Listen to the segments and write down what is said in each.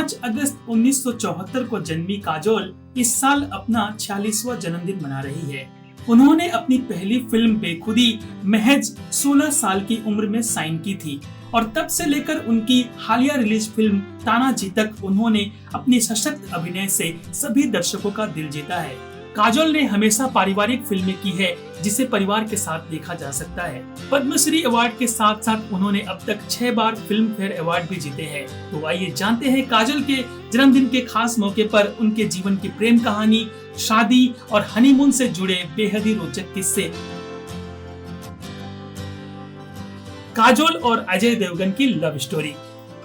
5 अगस्त 1974 को जन्मी काजोल इस साल अपना 46वां जन्मदिन मना रही है। उन्होंने अपनी पहली फिल्म बेखुदी महज 16 साल की उम्र में साइन की थी और तब से लेकर उनकी हालिया रिलीज फिल्म तानाजी तक उन्होंने अपनी सशक्त अभिनय से सभी दर्शकों का दिल जीता है। काजोल ने हमेशा पारिवारिक फिल्में की है जिसे परिवार के साथ देखा जा सकता है। पद्मश्री अवार्ड के साथ साथ उन्होंने अब तक 6 बार फिल्म फेयर अवार्ड भी जीते हैं। तो आइए जानते हैं काजोल के जन्मदिन के खास मौके पर उनके जीवन की प्रेम कहानी, शादी और हनीमून से जुड़े बेहद ही रोचक किस्से। काजोल और अजय देवगन की लव स्टोरी।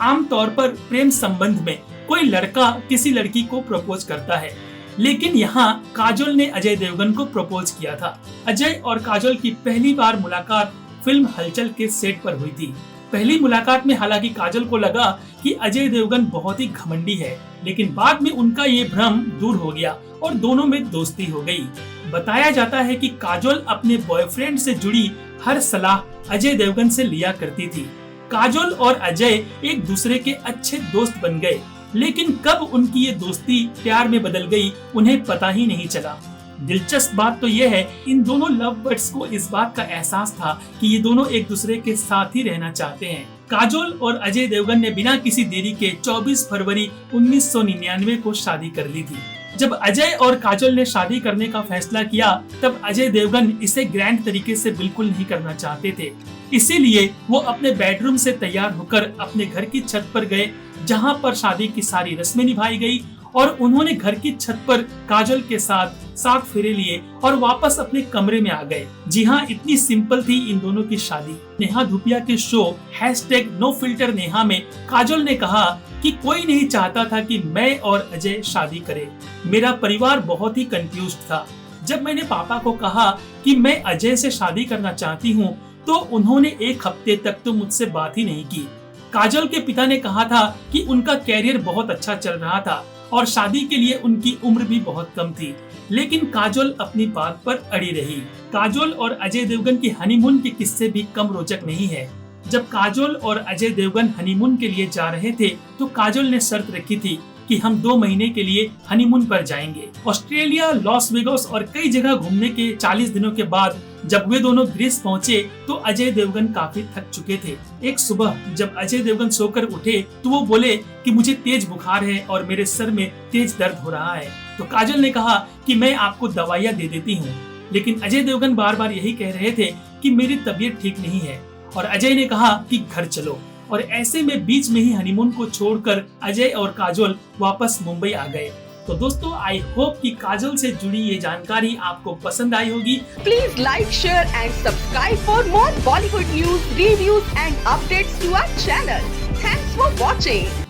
आमतौर पर प्रेम संबंध में कोई लड़का किसी लड़की को प्रपोज करता है, लेकिन यहाँ काजोल ने अजय देवगन को प्रपोज किया था। अजय और काजोल की पहली बार मुलाकात फिल्म हलचल के सेट पर हुई थी। पहली मुलाकात में हालांकि काजोल को लगा कि अजय देवगन बहुत ही घमंडी है, लेकिन बाद में उनका ये भ्रम दूर हो गया और दोनों में दोस्ती हो गई। बताया जाता है कि काजोल अपने बॉयफ्रेंड से जुड़ी हर सलाह अजय देवगन से लिया करती थी। काजोल और अजय एक दूसरे के अच्छे दोस्त बन गए, लेकिन कब उनकी ये दोस्ती प्यार में बदल गई उन्हें पता ही नहीं चला। दिलचस्प बात तो ये है, इन दोनों लव बर्ड्स को इस बात का एहसास था कि ये दोनों एक दूसरे के साथ ही रहना चाहते हैं। काजोल और अजय देवगन ने बिना किसी देरी के 24 फरवरी 1999 को शादी कर ली थी। जब अजय और काजोल ने शादी करने का फैसला किया, तब अजय देवगन इसे ग्रैंड तरीके से बिल्कुल नहीं करना चाहते थे। इसीलिए वो अपने बेडरूम से तैयार होकर अपने घर की छत पर गए, जहां पर शादी की सारी रस्में निभाई गई और उन्होंने घर की छत पर काजोल के साथ 7 फेरे लिए और वापस अपने कमरे में आ गए। जी हाँ, इतनी सिंपल थी इन दोनों की शादी। नेहा धूपिया के शो #NoFilterNeha में काजोल ने कहा कि कोई नहीं चाहता था कि मैं और अजय शादी करें। मेरा परिवार बहुत ही कंफ्यूज्ड था। जब मैंने पापा को कहा कि मैं अजय से शादी करना चाहती हूँ, तो उन्होंने 1 हफ्ते तक तो मुझसे बात ही नहीं की। काजोल के पिता ने कहा था कि उनका कैरियर बहुत अच्छा चल रहा था और शादी के लिए उनकी उम्र भी बहुत कम थी, लेकिन काजोल अपनी बात पर अड़ी रही। काजोल और अजय देवगन की हनीमून के किस्से भी कम रोचक नहीं है। जब काजोल और अजय देवगन हनीमून के लिए जा रहे थे, तो काजोल ने शर्त रखी थी कि हम 2 महीने के लिए हनीमून पर जाएंगे। ऑस्ट्रेलिया, लॉस वेगास और कई जगह घूमने के 40 दिनों के बाद जब वे दोनों ग्रीस पहुंचे, तो अजय देवगन काफी थक चुके थे। एक सुबह जब अजय देवगन सोकर उठे, तो वो बोले कि मुझे तेज बुखार है और मेरे सर में तेज दर्द हो रहा है। तो काजोल ने कहा कि मैं आपको दवाइयाँ दे देती हूँ, लेकिन अजय देवगन बार बार यही कह रहे थे कि मेरी तबीयत ठीक नहीं है और अजय ने कहा कि घर चलो। और ऐसे में बीच में ही हनीमून को छोड़कर अजय और काजोल वापस मुंबई आ गए। तो दोस्तों, आई होप कि काजोल से जुड़ी ये जानकारी आपको पसंद आई होगी। Please like, share and subscribe for more Bollywood news, reviews and updates to our channel. Thanks for watching.